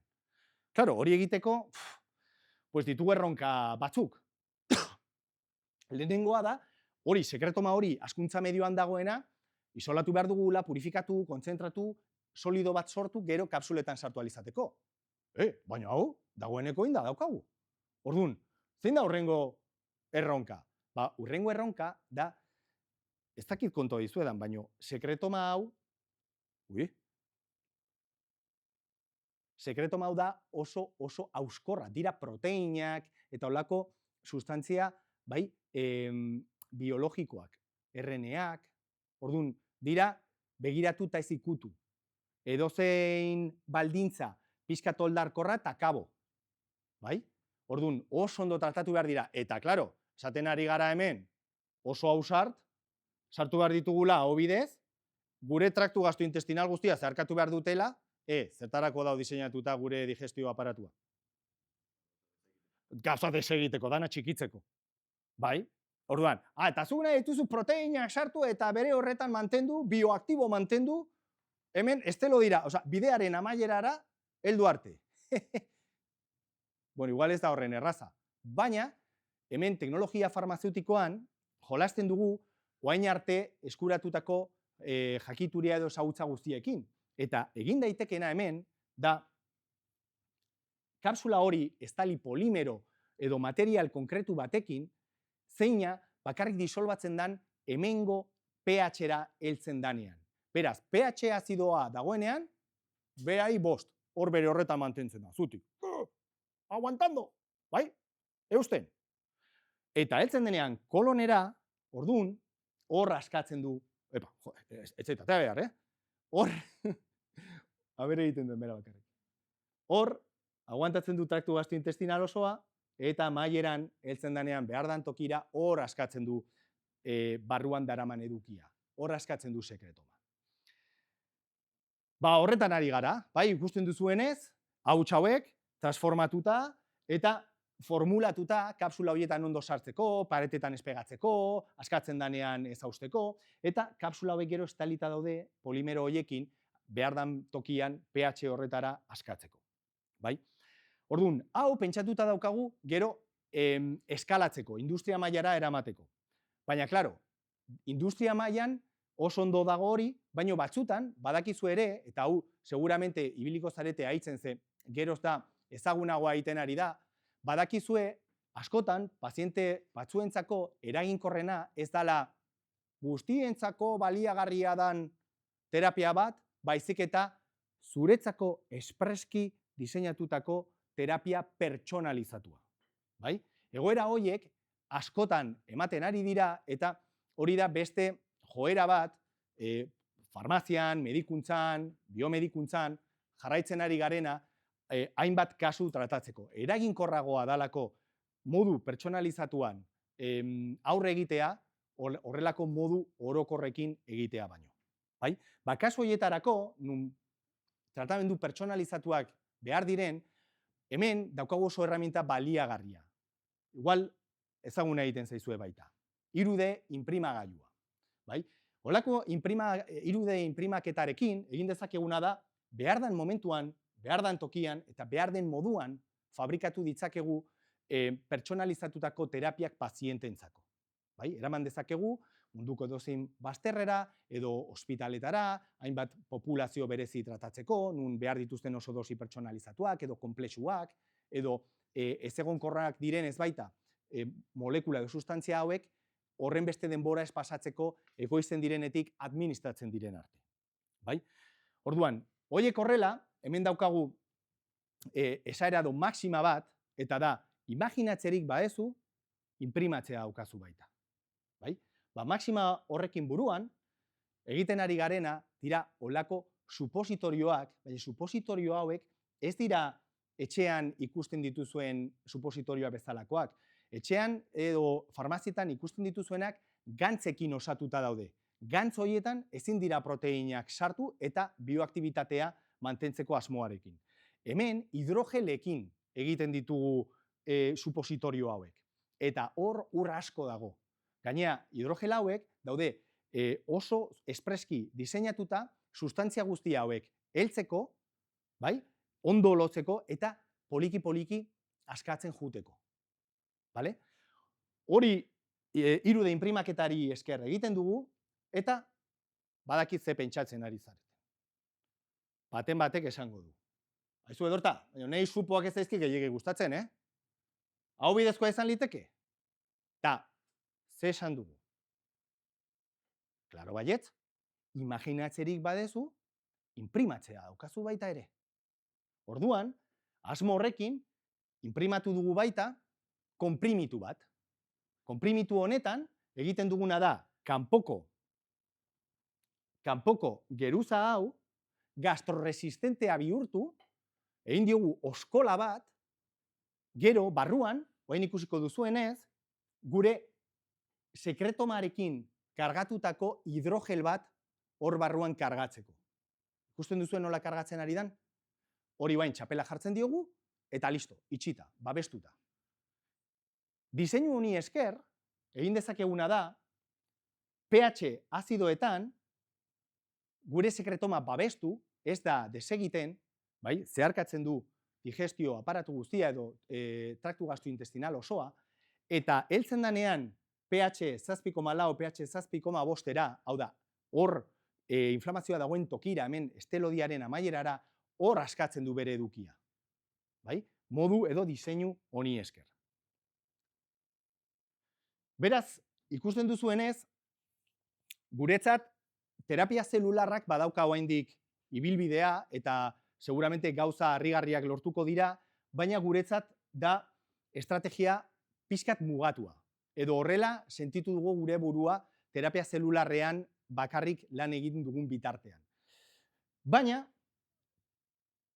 Claro, hori egiteko, pues ditugu erronka batzuk. Lehenengoa da, hori, sekretoma hori askuntza medioan dagoena, isolatu behar dugula, purifikatu, kontzentratu, solido bat sortu, gero kapsuletan sartu alizateko. Baina hau, dagoeneko inda daukagu. Orduan, zein da hurrengo erronka? Ba, hurrengo erronka da, ez dakit konto dizuedan, baina sekretoma hau, sekretoma hau da oso hauskorra, dira proteinak eta olako sustantzia, bai, biologikoak, RNAak, orduan, dira begiratu eta ez ikutu. Edozein baldintza, pixka toldarkorra eta kabo. Bai? Orduan, oso ondo tratatu behar dira. Eta, klaro, esaten ari gara hemen, oso ausart, sartu behar ditugula aho bidez, gure traktu gastrointestinal guztia zeharkatu behar dutela, zertarako dau diseinatuta gure digestio aparatua. Gauza desegiteko, dana txikitzeko. Bai? Orduan, eta zu nahi dituzu proteinak sartu eta bere horretan mantendu, bioaktibo mantendu, hemen estelo dira, bidearen amaierara heldu arte. Bueno, igual ez da horren erraza. Baina, hemen teknologia farmazeutikoan jolasten dugu orain arte eskuratutako jakituria edo ezagutza guztiekin. Eta egin daitekeena hemen da kapsula hori estali polimero edo material konkretu batekin zeina bakarrik disolbatzen dan hemengo pH-era heltzen danean. Beraz, pH azidoa dagoenean, berai 5, hor bere horretan mantentzen da, zutik. Aguantando, bai? Eusten. Eta heltzen denean kolonera, ordun, hor askatzen du, ez zaitatea behar, hor, abere egiten duen bera bakarrik. Hor, aguantatzen du traktu gastrointestinal osoa, eta amaieran heltzen denean behar dan tokira, hor askatzen du barruan daraman edukia. Hor askatzen du sekretoma. Ba, horretan ari gara, bai, ikusten duzuenez, hauts hauek, transformatuta eta formulatuta kapsula horietan ondo sartzeko, paretetan espegatzeko, askatzen danean ez hausteko, eta kapsula hauek gero estalita daude polimero horiekin behar dan tokian pH horretara askatzeko. Bai? Orduan, hau pentsatuta daukagu gero eskalatzeko, industria mailara eramateko. Baina, klaro, industria mailan oso ondo dago hori, baina batzutan, badakizu ere, eta hau seguramente ibiliko zarete haitzen ze, geroz da ezagunagoa egiten ari da, badakizue askotan paziente batzuentzako eraginkorrena ez dela guztientzako baliagarria dan terapia bat, baizik eta zuretzako espreski diseinatutako terapia pertsonalizatua. Bai? Egoera horiek askotan ematen ari dira eta hori da beste joera bat farmazian, medikuntzan, biomedikuntzan jarraitzen ari garena hainbat kasu tratatzeko. Eraginkorragoa dalako modu pertsonalizatuan aurre egitea, horrelako modu orokorrekin egitea baino. Bai? Ba, kasu horietarako, nun tratamendu pertsonalizatuak behar diren, hemen daukagu oso erraminta baliagarria. Igual ezaguna egiten zaizue baita. 3D inprimagailua. Bai? Holako 3D inprimaketarekin egin dezakeguna da behar den momentuan, behar den tokian eta behar den moduan fabrikatu ditzakegu pertsonalizatutako terapiak paziententzako. Bai? Eraman dezakegu munduko edozein bazterrera edo ospitaletara, hainbat populazio berezi tratatzeko, nun behar dituzten oso dosi pertsonalizatuak edo konplexuak, edo ezegonkorrak diren ez baita molekula edo sustantzia hauek horren beste denbora ez pasatzeko ekoizten direnetik administratzen diren arte. Bai? Orduan, horiek horrela, hemen daukagu esaera edo maxima bat, eta da, imaginatzerik badezu, inprimatzea daukazu baita. Bai? Ba, maxima horrekin buruan, egiten ari garena, dira olako supositorioak, baina supositorio hauek ez dira etxean ikusten dituzuen supositorioa bezalakoak. Etxean edo farmazietan ikusten dituzuenak gantzekin osatuta daude. Gantz horietan ezin dira proteinak sartu eta bioaktibitatea mantentzeko asmoarekin. Hemen hidrogelekin egiten ditugu supositorio hauek. Eta hor ur asko dago. Gainera, hidrogel hauek daude oso espreski diseinatuta sustantzia guzti hauek heltzeko, bai? Ondo lotzeko eta poliki-poliki askatzen juteko. Vale? Hori irude inprimaketari esker egiten dugu eta badakit ze pentsatzen ari zarete. Baten batek esango du. Aizu edorta, nahi supoak ez daizki gehiegi gustatzen, Hau bidezkoa izan liteke? Ta, ze esan dugu? Klaro baietz, imaginatzerik badezu, inprimatzea daukazu baita ere. Orduan, asmo horrekin, inprimatu dugu baita, konprimitu bat. Konprimitu honetan, egiten duguna da, kanpoko geruza hau, gastroresistentea bihurtu, egin diogu oskola bat, gero, barruan, orain ikusiko duzuenez, gure sekretomarekin kargatutako hidrogel bat hor barruan kargatzeko. Ikusten duzuen nola kargatzen ari dan? Hori bain txapela jartzen diogu, eta listo, itxita, babestuta. Diseinu honi esker, egin dezakeguna da, pH azidoetan, gure sekretoma babestu, ez da desegiten, bai, zeharkatzen du digestio aparatu guztia edo traktu gastrointestinal osoa, eta heltzen danean pH 7,4, pH 7,5era, hau da, hor inflamazioa dagoen tokira, hemen estelodiaren amaierara, hor askatzen du bere edukia. Bai? Modu edo diseinu honi esker. Beraz, ikusten duzuenez, guretzat, terapia zelularrak badauka oraindik ibilbidea eta seguramente gauza harrigarriak lortuko dira, baina guretzat da estrategia pixkat mugatua. Edo horrela sentitu dugu gure burua terapia zelularrean bakarrik lan egin dugun bitartean. Baina,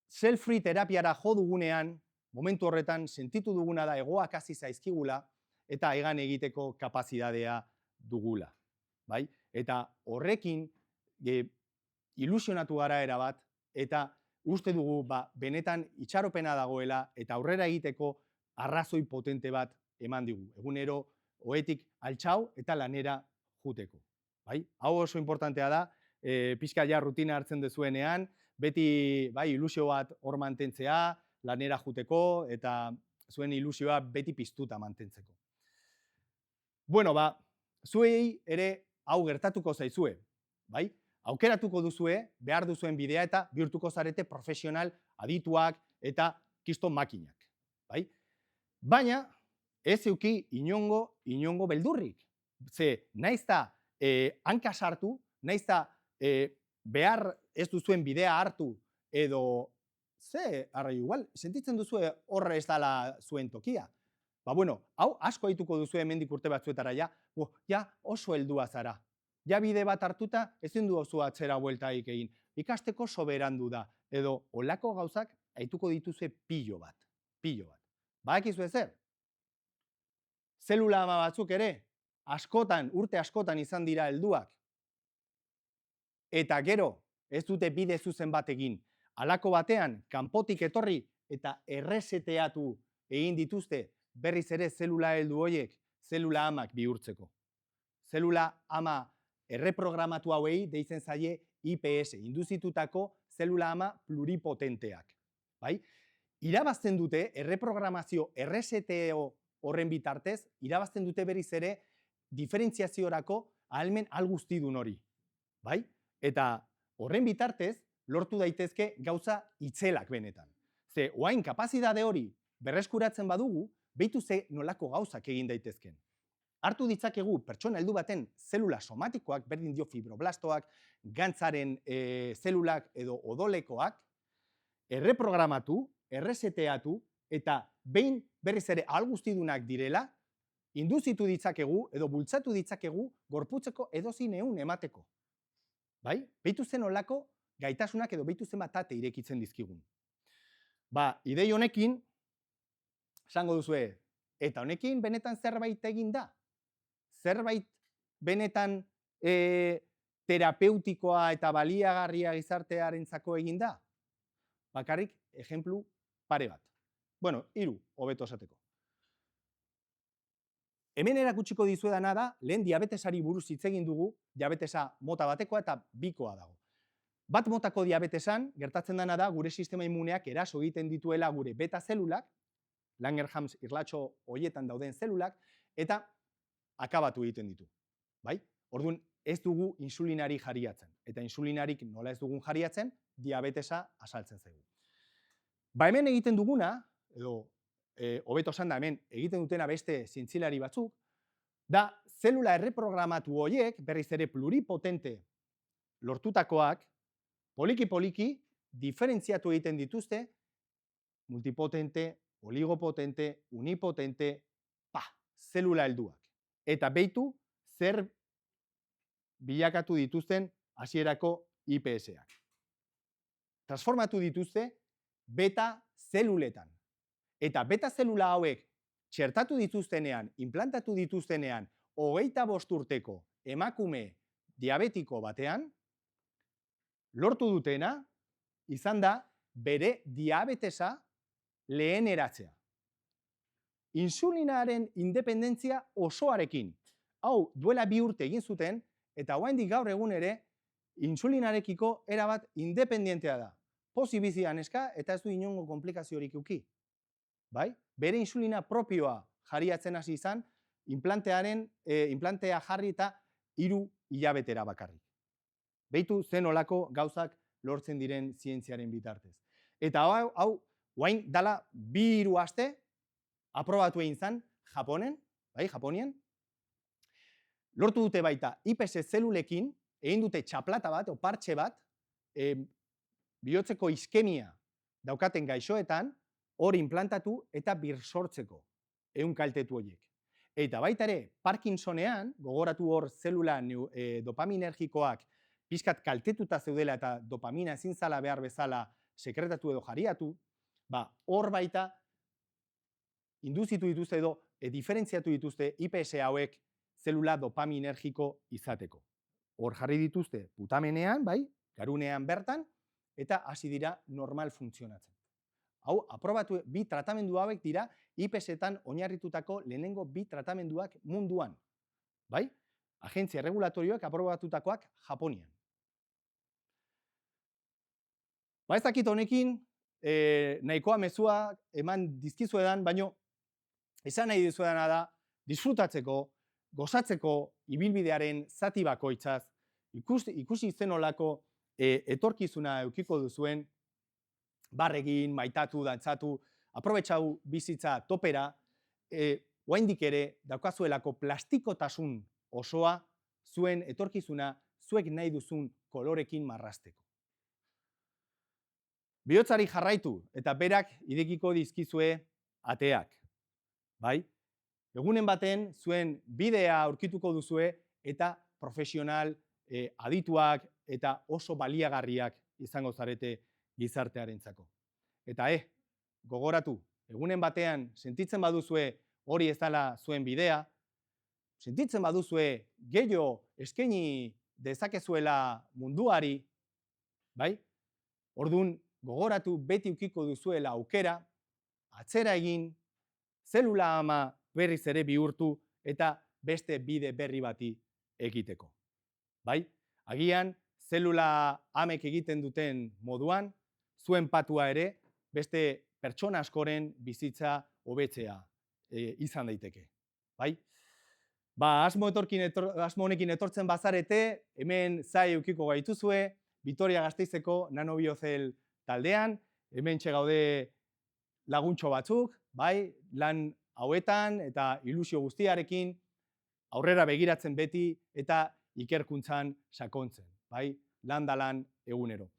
cell-free terapiara jo dugunean, momentu horretan sentitu duguna da hegoak hasi zaizkigula eta hegan egiteko kapazitatea dugula. Bai? Eta horrekin ilusionatu gara erabat eta uste dugu benetan itxaropena dagoela eta aurrera egiteko arrazoi potente bat eman digu. Egunero ohetik altxau eta lanera juteko. Bai? Hau oso importantea da, pixka ja rutina hartzen dezuenean, beti ilusio bat hor mantentzea, lanera juteko eta zuen ilusioa beti piztuta mantentzeko. Bueno, zuei ere hau gertatuko zaizue, bai? Aukeratuko duzue, behar duzuen bidea eta bihurtuko zarete profesional adituak eta kiston makinak, bai? Baina, ez euki inongo beldurrik. Ze, naizta hanka sartu, naizta behar ez duzuen bidea hartu edo, igual, sentitzen duzue horre ez dala zuen tokia. Bueno, hau asko haituko duzue hemendik urte batzuetara ja oso heldua zara. Ja bide bat hartuta, ezin duzu atzera bueltaik egin. Ikasteko soberandu da. Edo, olako gauzak haituko dituzue pilo bat. Badakizu ezer? Zelula ama batzuk ere, urte askotan izan dira helduak. Eta gero, ez dute bide zuzen bat egin. Halako batean, kanpotik etorri eta erreseteatu egin dituzte berriz ere zelula heldu horiek, zelula amak bihurtzeko. Zelula ama erreprogramatu hauei deitzen zaie IPS, induzitutako zelula ama pluripotenteak. Bai? Irabazten dute, erreprogramazio erreseteo horren bitartez, irabazten dute berriz ere diferentziaziorako ahalmen alguztidun hori. Bai? Eta horren bitartez, lortu daitezke gauza itzelak benetan. Ze, oain kapazidade hori berreskuratzen badugu, behitu ze nolako gauzak egin daitezken. Hartu ditzakegu pertsona heldu baten zelula somatikoak, berdin dio fibroblastoak, gantzaren zelulak edo odolekoak, erreprogramatu, erreseteatu eta behin berriz ere ahal guztidunak direla, induzitu ditzakegu edo bultzatu ditzakegu gorputzeko edozein ehun emateko. Bai? Behitu zen olako gaitasunak edo behitu zen bat ate irekitzen dizkigun. Ba, idei honekin, esango duzue, eta honekin benetan zerbait egin da? Zerbait benetan terapeutikoa eta baliagarria gizartearentzako egin da? Bakarrik, ejemplu pare bat. Bueno, 3, hobeto esateko. Hemen erakutsiko dizuedana da, lehen diabetesari buruz hitz egin dugu, diabetesa mota batekoa eta bikoa dago. Bat motako diabetesan, gertatzen dena da, gure sistema immuneak eraso egiten dituela gure beta zelulak, Langerhans irlatxo horietan dauden zelulak, eta akabatu egiten ditu. Bai? Orduan, ez dugu insulinari jariatzen. Eta insulinarik nola ez dugun jariatzen, diabetesa asaltzen zaigu. Ba hemen egiten duguna, edo hobeto esan da hemen egiten dutena beste zientzilari batzuk, da zelula erreprogramatu horiek, berriz ere pluripotente lortutakoak, poliki-poliki diferentziatu egiten dituzte, multipotente, oligopotente, unipotente, zelula helduak. Eta behitu zer bilakatu dituzten hasierako IPS-ak. Transformatu dituzte beta zeluletan. Eta beta zelula hauek txertatu dituztenean, implantatu dituztenean, 25 urteko emakume diabetiko batean, lortu dutena, izan da bere diabetesa leheneratzea. Insulinaren independentzia osoarekin. Hau, duela 2 urte egin zuten, eta oraindik gaur egun ere, insulinarekiko erabat independentea da. Pozik bizi neska eta ez du inongo konplikaziorik eduki. Bai? Bere insulina propioa jariatzen hasi izan, implantea jarri eta 3 hilabetera bakarrik. Behitu zen olako gauzak lortzen diren zientziaren bitartez. Eta hau, orain dala 2-3 aste, aprobatu egin zen Japonen, bai, Japonien, lortu dute baita IPS zelulekin, egin dute txaplata bat, o partxe bat, bihotzeko iskemia daukaten gaixoetan, hor implantatu eta birsortzeko, ehun kaltetu horiek. Eta baita ere, Parkinsonean, gogoratu hor zelula dopaminergikoak pixkat kaltetuta zeudela eta dopamina ezin zala behar bezala sekretatu edo jariatu, ba, hor baita induzitu dituzte edo diferentziatu dituzte IPS hauek zelula dopaminergiko izateko. Hor jarri dituzte putamenean, bai, garunean bertan, eta hasi dira normal funtzionatzen. Hau, aprobatu 2 tratamendu hauek dira IPS-etan oinarritutako lehenengo 2 tratamenduak munduan. Bai? Agentzia regulatorioak aprobatutakoak Japonian. Ba ez dakit honekin, nahikoa mezua eman dizkizuedan, baino esan nahi dizuedana da, disfrutatzeko, gozatzeko ibilbidearen zati bakoitzaz, ikusi zen olako etorkizuna edukiko duzuen, barregin, maitatu, dantzatu, aprobetxau bizitza topera, oraindik ere daukazuelako plastikotasun osoa zuen etorkizuna zuek nahi duzun kolorekin marrasteko. Bihotzari jarraitu eta berak irekiko dizkizue ateak. Bai? Egunen baten zuen bidea aurkituko duzue eta profesional adituak eta oso baliagarriak izango zarete gizartearentzako. Eta gogoratu, egunen batean sentitzen baduzue hori ez dela zuen bidea, sentitzen baduzue gehiago eskaini dezakezuela munduari, bai? Orduan, gogoratu beti ukiko duzuela aukera, atzera egin, zelula ama berriz ere bihurtu eta beste bide berri bati egiteko. Bai? Agian, zelula amek egiten duten moduan, zuen patua ere, beste pertsona askoren bizitza hobetzea izan daiteke. Bai? Ba, asmo honekin etortzen bazarete, hemen zai eukiko gaituzue, Vitoria Gasteizeko nanobiozel taldean, hemen gaude laguntxo batzuk, bai, lan hauetan eta ilusio guztiarekin aurrera begiratzen beti eta ikerkuntzan sakontzen, bai, lan da lan egunero.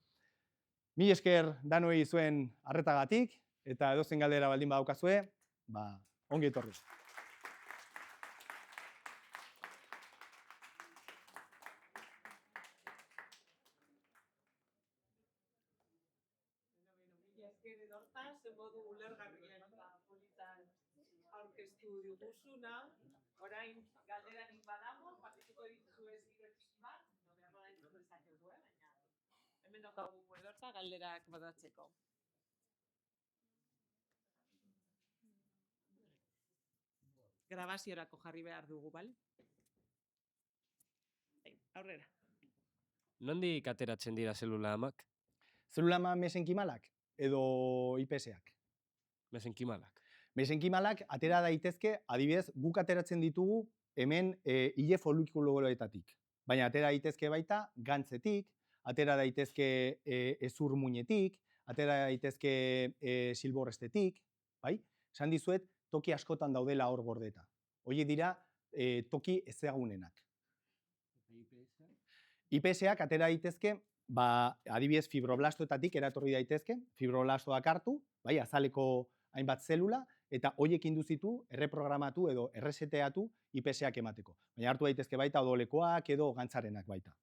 Mil esker danoi zuen arretagatik, eta edozein galdera baldin badaukazue, ongi etorri. Esker edorta, ze modu ulergarrian eta politan aurkeztu diguzuna. Orain galderarik badago, partituko dituzue zirekin bat, beharro da entzun dezakegu, baina hemen daukagu edorta galderak badatzeko. Grabaziorako jarri behar dugu, bale? Aurrera. Nondik ateratzen dira zelula amak? Zelula ama mesenkimalak edo IPS-ak? Mesenkimalak. Mesenkimalak atera daitezke, adibidez, guk ateratzen ditugu hemen ile folikuloetatik. Baina atera daitezke baita gantzetik, atera daitezke ezur muinetik, atera daitezke silborrestetik, bai? Esan dizuet, toki askotan daudela hor gordeta. Horiek dira toki ezagunenak. IPS-ak atera daitezke, adibidez fibroblastoetatik eratorri daitezke, fibroblastoak hartu, bai, azaleko hainbat zelula, eta horiek induzitu, erreprogramatu edo erreseteatu IPS-ak emateko. Baina hartu daitezke baita odolekoak edo gantzarenak baita.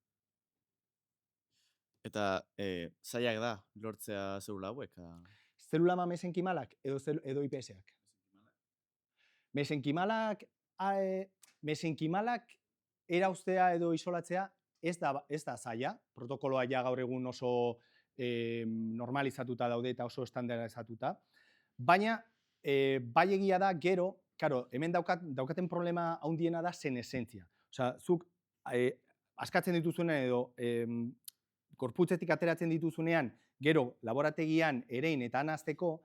Eta zailak da lortzea zelula hauek? Zelula ama mesenkimalak edo IPS-ak? Mesenkimalak erauztea edo isolatzea ez da zaila, protokoloa ja gaur egun oso normalizatuta daude eta oso estandarizatuta, baina bai egia da gero, hemen daukaten problema handiena da senesentzia. Osea, zuk askatzen dituzunean edo gorputzetik ateratzen dituzunean, gero laborategian erein eta anazteko,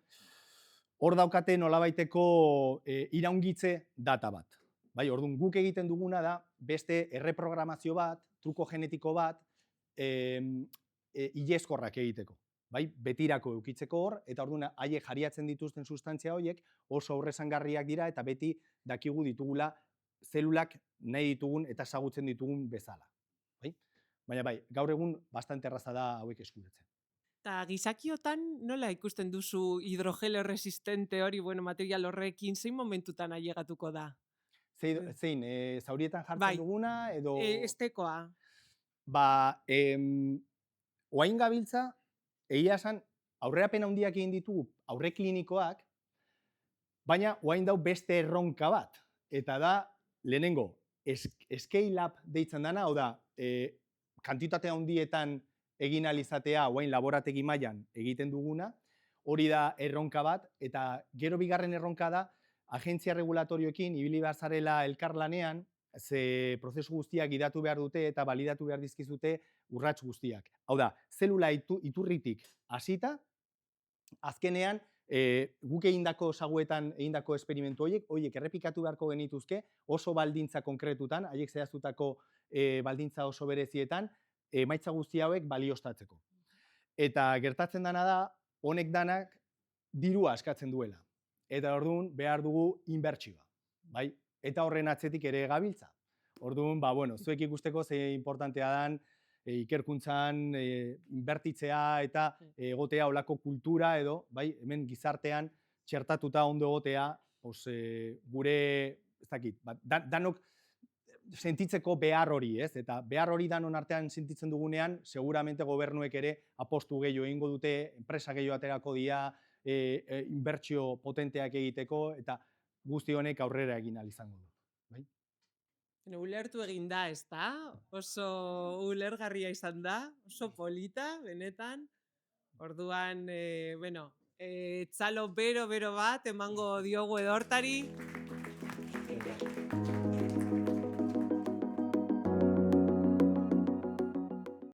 hor daukate nolabaiteko iraungitze data bat. Bai, orduan guk egiten duguna da beste erreprogramazio bat, truko genetiko bat, ileskorrak egiteko. Bai, betirako eukitzeko hor, eta orduan haiek jariatzen dituzten sustantzia horiek oso aurrezangarriak dira eta beti dakigu ditugula zelulak nahi ditugun eta ezagutzen ditugun bezala. Bai? Baina bai, gaur egun bastante erraza da hauek eskuratzen. Eta gizakiotan nola ikusten duzu hidrogelo resistente hori, material horrekin, zein momentutan ailegatuko da? Zein, zaurietan jartzen duguna edo... Estekoa. Oain gabiltza, egia esan, aurrerapen handiak egin ditugu aurre klinikoak, baina oain dau beste erronka bat. Eta da, lehenengo, scale-up deitzen dana, hau da, kantitate handietan egin alizatea oain laborategi mailan egiten duguna, hori da erronka bat, eta gero bigarren erronka da, agentzia regulatorioekin ibili behar zarela elkarlanean, ze prozesu guztiak gidatu behar dute eta balidatu behar dizkizute urrats guztiak. Hau da, zelula iturritik hasita, azkenean guk egindako saguetan egindako esperimentu horiek errepikatu beharko genituzke oso baldintza konkretutan, haiek zehaztutako baldintza oso berezietan, emaitza guzti hauek baliostatzeko. Eta gertatzen dena da, honek danak dirua eskatzen duela. Eta orduan behar dugu inbertsioa, bai? Eta horren atzetik ere gabiltza. Orduan, zuek ikusteko ze importantea dan ikerkuntzan inbertitzea eta egotea olako kultura edo, bai, hemen gizartean txertatuta ondo egotea, gure, ez dakit, danok sentitzeko behar hori, ez? Eta behar hori danon artean sentitzen dugunean, seguramente gobernuek ere apostu gehiago egingo dute, enpresa gehiago aterako dira, inbertsio potenteak egiteko, eta guzti honek aurrera egin ahal izango du. Bai? Ulertu egin da, ez da? Oso ulergarria izan da, oso polita, benetan. Orduan, txalo bero bat emango diogu edortari.